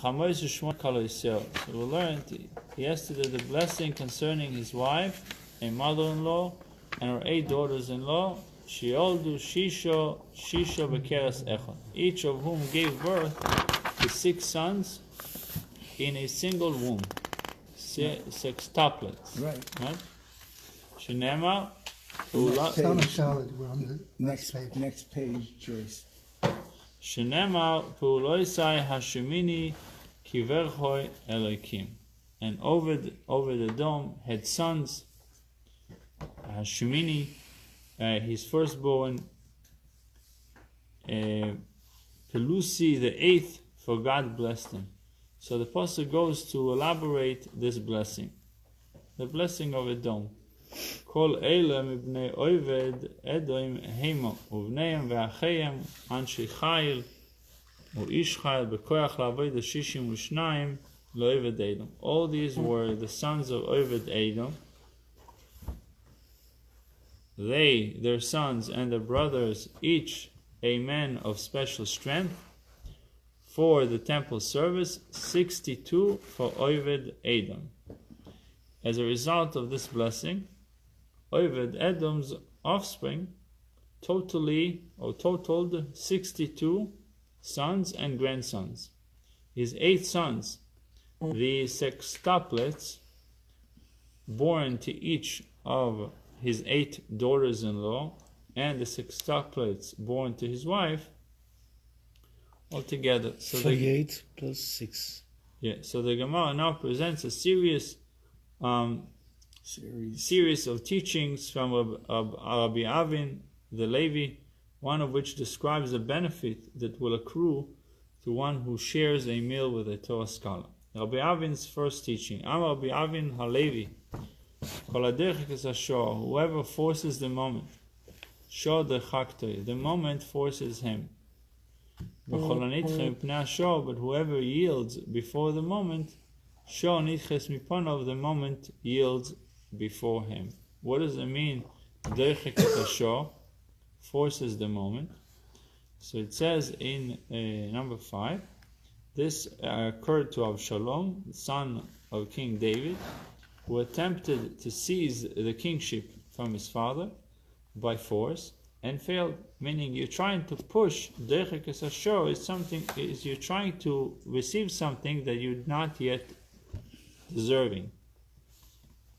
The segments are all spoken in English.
So we learned he has to do the blessing concerning his wife, a mother-in-law, and her 8 daughters-in-law. Sheoldu Shisho Bekeres Echon, each of whom gave birth to 6 sons in a single womb, sextuplets. Right? Shenema. Next page, Joyce. Shenema Puloisai Hashemini Kiverhoi Elokim. And Oved Edom had sons. Hashemini, his firstborn, Pelusi the 8th, for God blessed him. So the pasuk goes to elaborate this blessing, the blessing of Edom. Kol eila mibnei Oved Edom hema uvneim ve'achayim anshei chayil u'ish chayil bekoyach la'avod 62 lo'Oved Edom. All these were the sons of Oved Edom. They, their sons, and their brothers, each a man of special strength for the temple service, 62 for Oved Edom. As a result of this blessing, Oved Edom's offspring totaled 62 sons and grandsons. His 8 sons, the sextuplets, born to each of his 8 daughters-in-law, and the sextuplets born to his wife, altogether. So 48 plus 6. Yeah. So the Gemara now presents a series of teachings from Rabbi Avin, the Levi, one of which describes the benefit that will accrue to one who shares a meal with a Torah scholar. Rabbi Avin's first teaching: Am Rabbi Avin Halevi. Whoever forces the moment, the moment forces him. But whoever yields before the moment, the moment yields before him. What does it mean? Forces the moment. So it says in number 5, this occurred to Avshalom, the son of King David, who attempted to seize the kingship from his father by force and failed. Meaning, you're trying to push is you're trying to receive something that you're not yet deserving.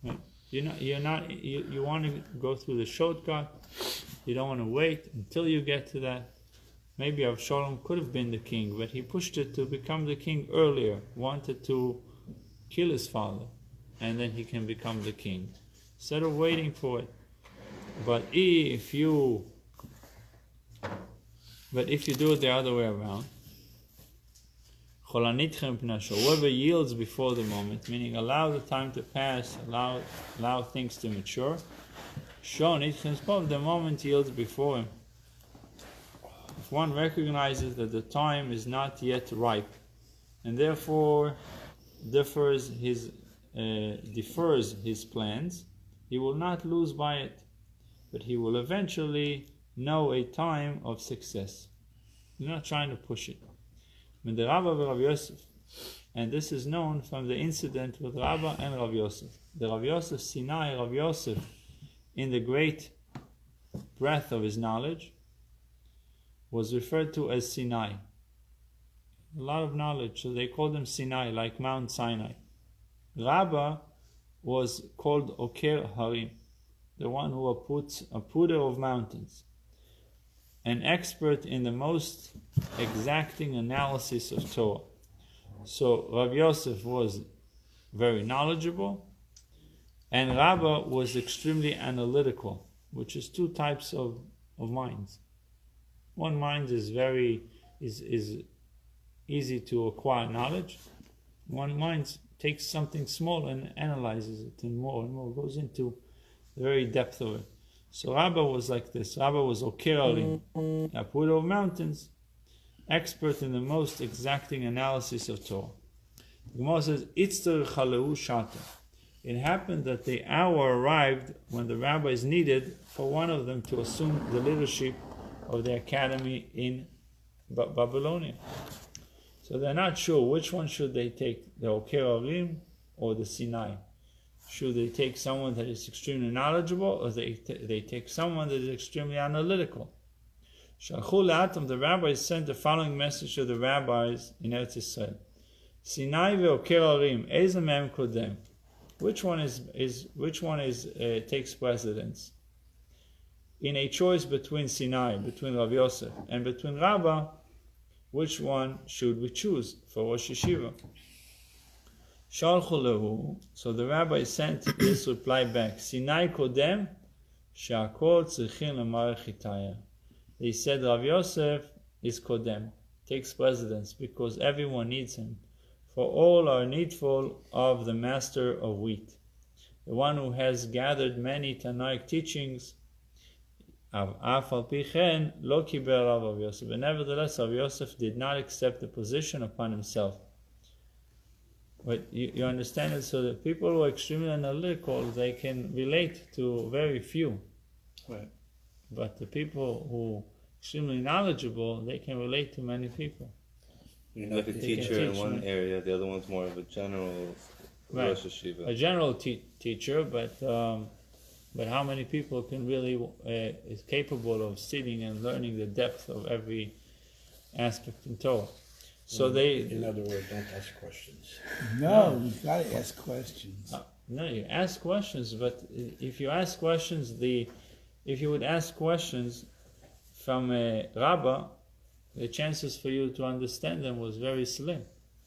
Right? You want to go through the shortcut. You don't want to wait until you get to that. Maybe Avshalom could have been the king, but he pushed it to become the king earlier. Wanted to kill his father, and then he can become the king, instead of waiting for it. But if you do it the other way around, whoever yields before the moment, meaning allow the time to pass, allow things to mature, the moment yields before him. If one recognizes that the time is not yet ripe, and therefore defers his plans, he will not lose by it, but he will eventually know a time of success. You're not trying to push it. And this is known from the incident with Rabba and Rav Yosef. The Rav Yosef Sinai, Rav Yosef, in the great breadth of his knowledge, was referred to as Sinai. A lot of knowledge, so they called him Sinai, like Mount Sinai. Rabba was called Oker Harim, the one who puts a putter of mountains, an expert in the most exacting analysis of Torah. So Rav Yosef was very knowledgeable, and Rabba was extremely analytical, which is 2 types of minds. One mind is easy to acquire knowledge. One mind takes something small and analyzes it, and more goes into the very depth of it. So Rabba was like this. Rabba was Oker a putter of mountains, expert in the most exacting analysis of Torah. The Gemara says, Itzter chaleu shata. It happened that the hour arrived when the rabbis needed for one of them to assume the leadership of the academy in Babylonia. So they're not sure which one should they take, the Okeravim or the Sinai. Should they take someone that is extremely knowledgeable, or they take someone that is extremely analytical? Shalchu le'atam, the rabbis sent the following message to the rabbis in Eretz Yisrael: Sinai ve'Okeravim, eze mehem kodem. Which one takes precedence? In a choice between Sinai, between Rav Yosef, and between Rabbah, which one should we choose for Rosh Yeshiva? Shalchu lehu, so the rabbi sent this reply back: Sinai kodem, she'akol tzrichin l'marech hitaya. They said Rav Yosef is kodem, takes precedence, because everyone needs him. For all are needful of the master of wheat, the one who has gathered many Tanaic teachings. Af al pi chen lo kibel Rav Yosef. But nevertheless, Rav Yosef did not accept the position upon himself. But you understand it, so that people who are extremely analytical, they can relate to very few. Right. But the people who are extremely knowledgeable, they can relate to many people. You know, like a teacher in one area, the other one's more of a general Rosh Yeshiva. A general teacher, but how many people can really is capable of sitting and learning the depth of every aspect in Torah? So in other words, don't ask questions. No, you gotta ask questions. No, you ask questions, but if you ask questions, if you would ask questions from a rabbah, the chances for you to understand them was very slim.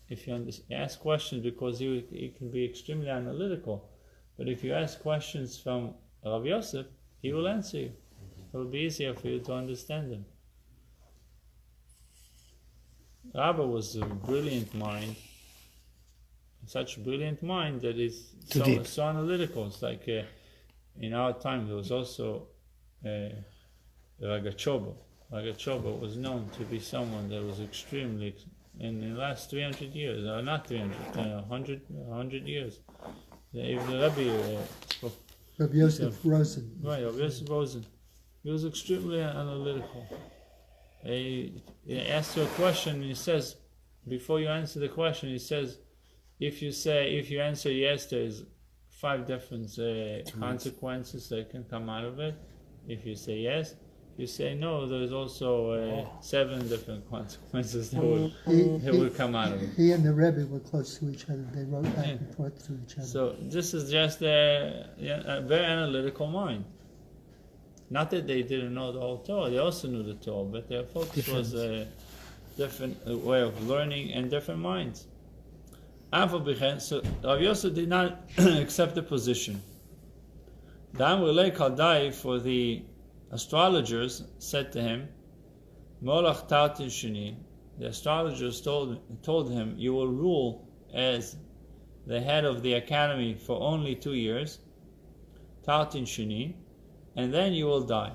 If you ask questions, because you can be extremely analytical, but if you ask questions from Rav Yosef, he will answer you. It will be easier for you to understand them. Rabbah was a brilliant mind, such a brilliant mind that is so analytical. It's like in our time there was also Ragachobo. Ragachobo was known to be someone that was extremely, in the last 300 years, or not 300, 100 years. Even the Rabbi spoke. Rabbi Yosef Rosen. Right, Rabbi Yosef Rosen. He was extremely analytical. He asks you a question, and he says, before you answer the question, he says, if you answer yes, there's 5 different consequences that can come out of it. If you say yes, if you say no, there's also 7 different consequences that will come out of it. He and the Rebbe were close to each other. They wrote back and forth to each other. So this is just a very analytical mind. Not that they didn't know the whole Torah, they also knew the Torah, but their focus was a different way of learning and different minds. So Rav Yosef did not accept the position. Dan Relay Kaldai, for the astrologers, said to him, Molach Tartin Shini, the astrologers told him, you will rule as the head of the academy for only 2 years, Tartin Shini, and then you will die.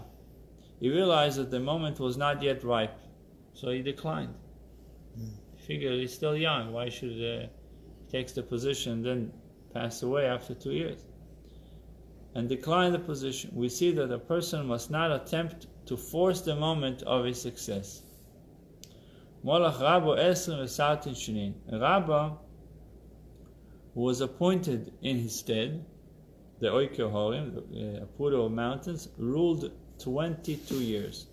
He realized that the moment was not yet ripe, so he declined. He figured he's still young, why should he takes the position and then pass away after 2 years? And decline the position. We see that a person must not attempt to force the moment of his success. Molach Rabbo Esrim Vesatin Shinin. Rabbah, who was appointed in his stead, the Oiker Horim, the Apuro mountains, ruled 22 years.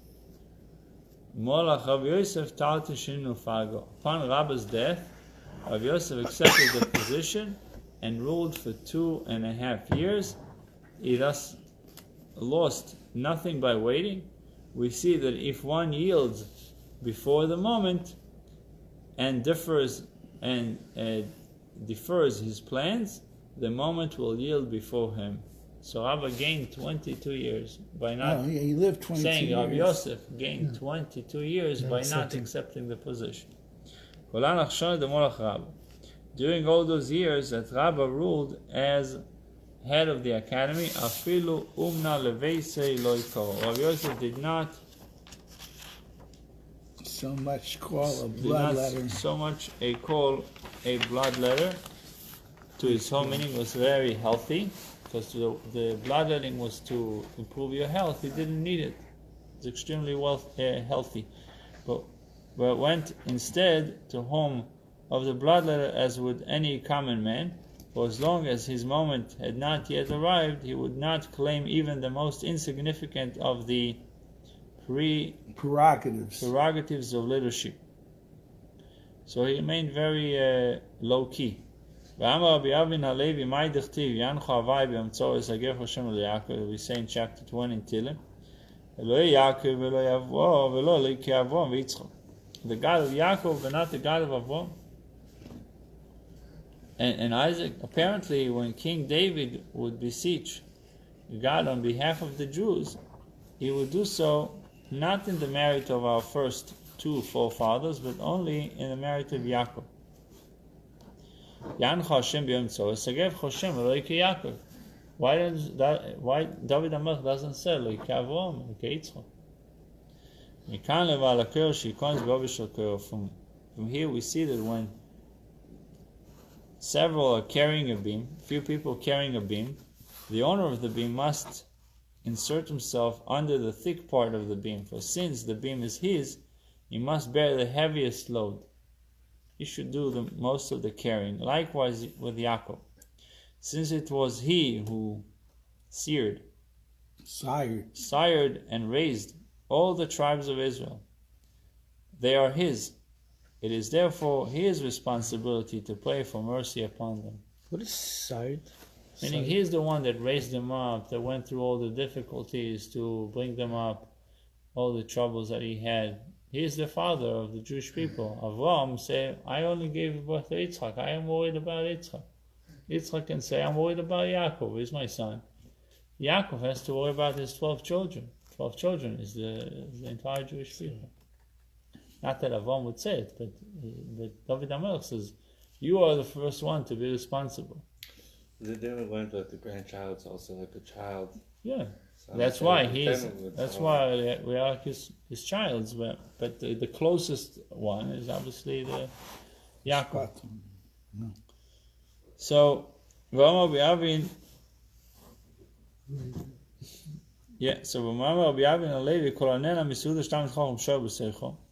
Molach Rav Yosef Tartin Shinin Ufago. Upon Rabbah's death, Rav Yosef accepted the position and ruled for 2.5 years. He thus lost nothing by waiting. We see that if one yields before the moment and defers his plans, the moment will yield before him. So Rabbah gained 22 years by not he lived 22 saying years. Rav Yosef gained 22 years by not accepting the position. During all those years that Rabbah ruled as head of the academy, afilu umna leveisei lo yikaro. Rav Yosef did not so much call a blood letter. A blood letter to his home, meaning was very healthy, because the bloodletting was to improve your health. He didn't need it. It's extremely healthy. But but went instead to home of the bloodletter as would any common man. For as long as his moment had not yet arrived, he would not claim even the most insignificant of the Prerogatives. of leadership. So he remained very low key. We say in chapter 20 in Tehillim, the God of Yaakov but not the God of Avram. And Isaac, apparently when King David would beseech God on behalf of the Jews, he would do so not in the merit of our first two forefathers, but only in the merit of Yaakov. Why David HaMelech doesn't say like Avram, like Yitzchak? From here we see that when several are carrying a beam, few people carrying a beam, the owner of the beam must insert himself under the thick part of the beam, for since the beam is his, he must bear the heaviest load. He should do the most of the carrying. Likewise with Yaakov, since it was he who sired and raised all the tribes of Israel, they are his. It is therefore his responsibility to pray for mercy upon them. What is sired? Meaning he is the one that raised them up, that went through all the difficulties to bring them up, all the troubles that he had. He is the father of the Jewish people. Avram say, I only gave birth to Yitzchak. I am worried about Yitzchak. Yitzchak can say, I'm worried about Yaakov. He's my son. Yaakov has to worry about his 12 children. 12 children is the entire Jewish people. Not that Avram would say it, but David HaMelech says, you are the first one to be responsible. They didn't learn that the grandchild's also like a child. Yeah, So that's why we are his childs. But the closest one is obviously the Yaakov. So V'amar B'Avin.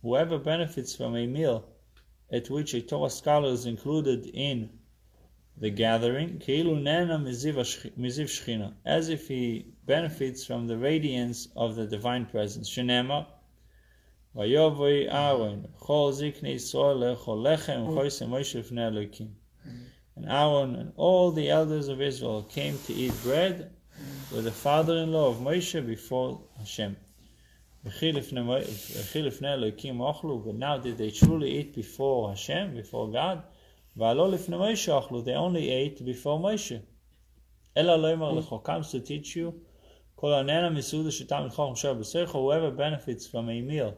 Whoever benefits from a meal at which a Torah scholar is included in the gathering, as if he benefits from the radiance of the divine presence. Shenema, and Aaron and all the elders of Israel came to eat bread with the father-in-law of Moshe before Hashem. But now did they truly eat before Hashem, before God? They only ate before Moshe. Comes to teach you, whoever benefits from a meal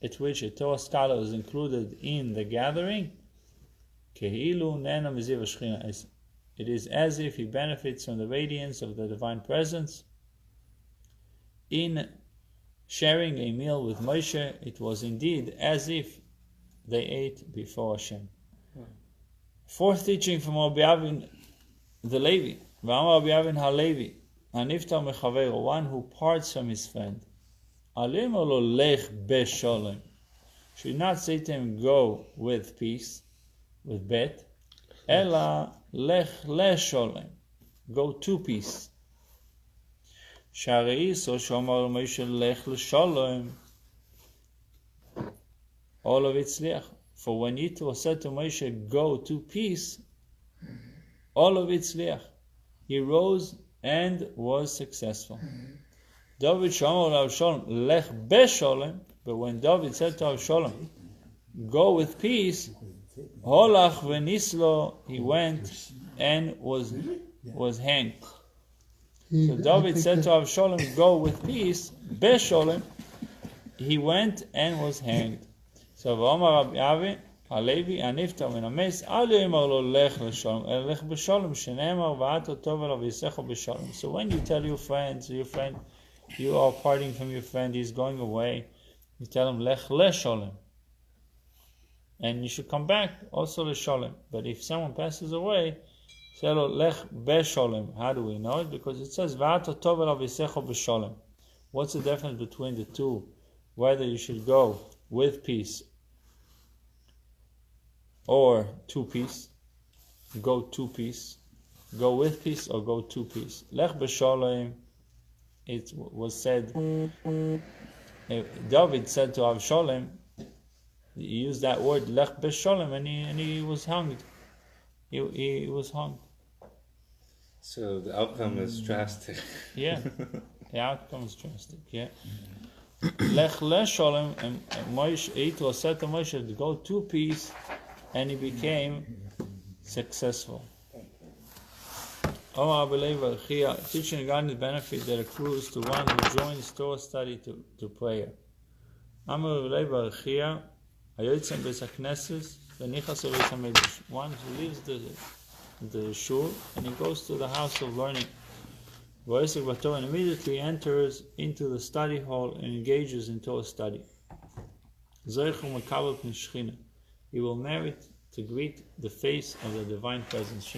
at which a Torah scholar is included in the gathering, it is as if he benefits from the radiance of the divine presence. In sharing a meal with Moshe, it was indeed as if they ate before Hashem. Fourth teaching from Rabbi Avin, the Levi. Rabbi Avin HaLevi, Haniftar Mechaveiro, one who parts from his friend. Alim lo lech besholem. Should not say to him, go with peace, with bet. Ela lech lesholem. Go to peace. Sharei so shomar Moshe lech lesholem. All of it's liach. For when Yitro said to Moshe, go to peace, all of it's liach. He rose and was successful. David shomar Avshalom lech besholem. But when David said to Avshalom, go with peace, holach v'nislo, he went and was hanged. So David said to Avshalom, go with peace, besholem, he went and was hanged. So V'omar Rabbi Avi, Halevi, Anifta Menames, Al Yomar lo lech l'sholem, el lech b'sholem, shene'emar v'ato tov elav yisecho b'sholem. So when you tell your friend, you are parting from your friend, he's going away, you tell him lech l'sholem. And you should come back also l'sholem. But if someone passes away, say lo lech b'sholem. How do we know it? Because it says v'ato tov elav yisecho b'sholem. What's the difference between the two? Whether you should go with peace or two-piece, go two-piece, go with peace or go two-piece. Lech b'sholem, it was said, David said to Avshalom, he used that word lech b'sholem, and he was hung. He was hung. So the outcome is drastic. Yeah, the outcome is drastic. Yeah. Lech lesholem, and Moshe, Yitro said to Moshe to go two-piece, and he became successful. Teaching regarding the benefit that accrues to one who joins Torah study to prayer. One who leaves the shul and he goes to the house of learning. And immediately enters into the study hall and engages in Torah study. He will merit to greet the face of the divine presence.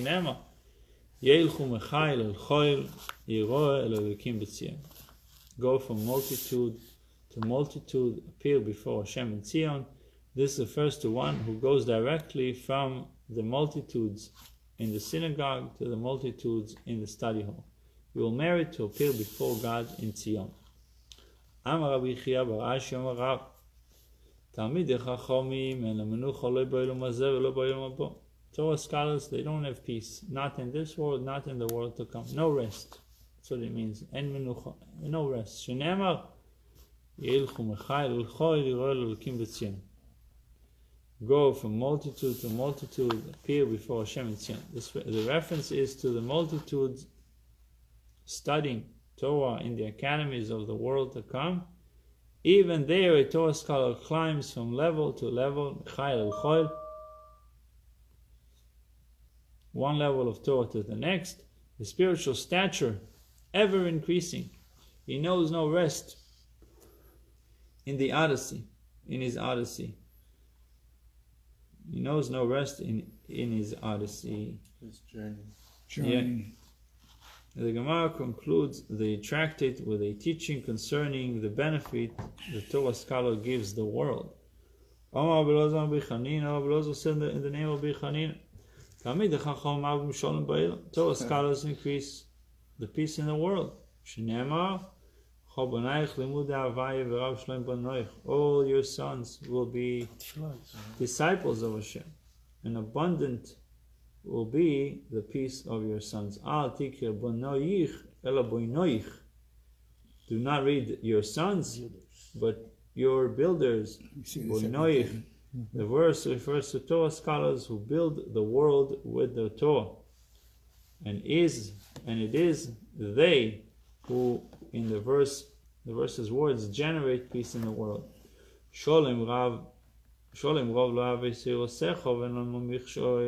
Go from multitude to multitude, appear before Hashem in Zion. This refers to one who goes directly from the multitudes in the synagogue to the multitudes in the study hall. You will merit to appear before God in Zion. Amar Rabbi Chia bar Ashi Amar Rav, Talmidei Chachomim en hamenucha lo b'olam hazeh v'lo b'olam habo. Torah scholars, they don't have peace, not in this world, not in the world to come. No rest. That's what it means. En menucha, no rest. Shenemar yilchu mechayil l'chol yirol l'kim b'tzion. Go from multitude to multitude, appear before Hashem in Zion. The reference is to the multitudes studying Torah in the academies of the world to come. Even there, a Torah scholar climbs from level to level, one level of Torah to the next, the spiritual stature ever increasing. He knows no rest in the Odyssey, in his Odyssey. He knows no rest in his Odyssey. His journey. Yeah. The Gemara concludes the tractate with a teaching concerning the benefit the Torah scholar gives the world. Omar Abelazar said in the name of Bichanin, Torah scholars increase the peace in the world. All your sons will be disciples of Hashem, and abundant will be the peace of your sons. Do not read your sons, but your builders. The verse refers to Torah scholars who build the world with the Torah, and it is they who, in the verse's words, generate peace in the world. Sholem Rav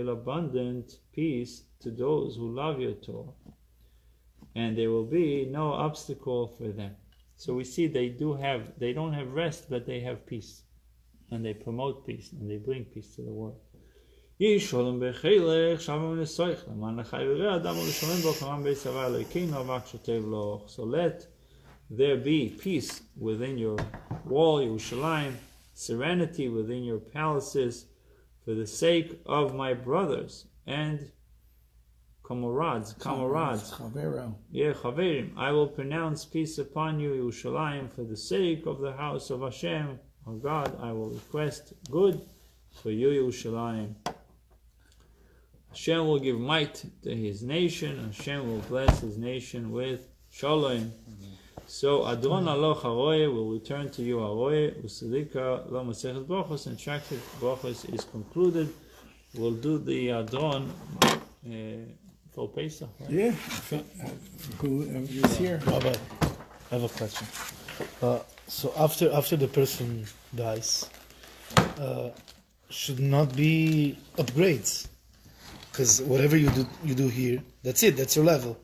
abundant peace to those who love your Torah, and there will be no obstacle for them. So we see they don't have rest, but they have peace, and they promote peace, and they bring peace to the world. So let there be peace within your wall, Yerushalayim, serenity within your palaces, for the sake of my brothers and comrades. Yeah, chaverim. I will pronounce peace upon you, Yerushalayim, for the sake of the house of Hashem, our God. I will request good for you, Yerushalayim. Hashem will give might to his nation. Hashem will bless his nation with shalom. So Adron Aloch Haroye will return to you Haroye. Usilika Lo Masechet Brachos, and Tractate Brachos is concluded. We'll do the Adron for Pesach. Right? Yeah. Who is here? Rabbi, I have a question. So after the person dies, should not be upgrades, because whatever you do here, that's it. That's your level.